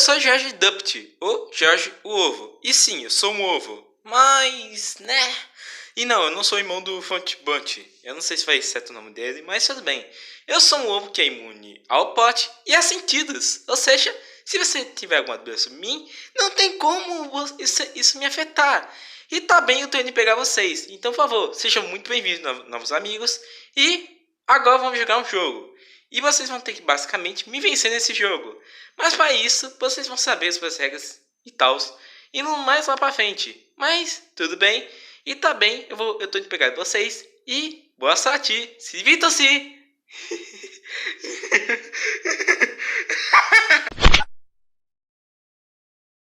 sou Jorge Dupt, ou Jorge o Ovo. E sim, eu sou um ovo. Mas, né? E não, eu não sou irmão do Fonte. Eu não sei se faz certo o nome dele, mas tudo bem. Eu sou um ovo que é imune ao pote e a sentidos. Ou seja, se você tiver alguma dúvida sobre mim, não tem como isso me afetar. E tá bem, eu tô indo pegar vocês. Então, por favor, sejam muito bem-vindos, novos amigos. E agora vamos jogar um jogo. E vocês vão ter que basicamente me vencer nesse jogo. Mas para isso, vocês vão saber sobre as regras e tal. Indo mais lá pra frente. Mas, tudo bem. E tá bem, eu tô indo pegar vocês. E boa sorte. Se divirtam-se.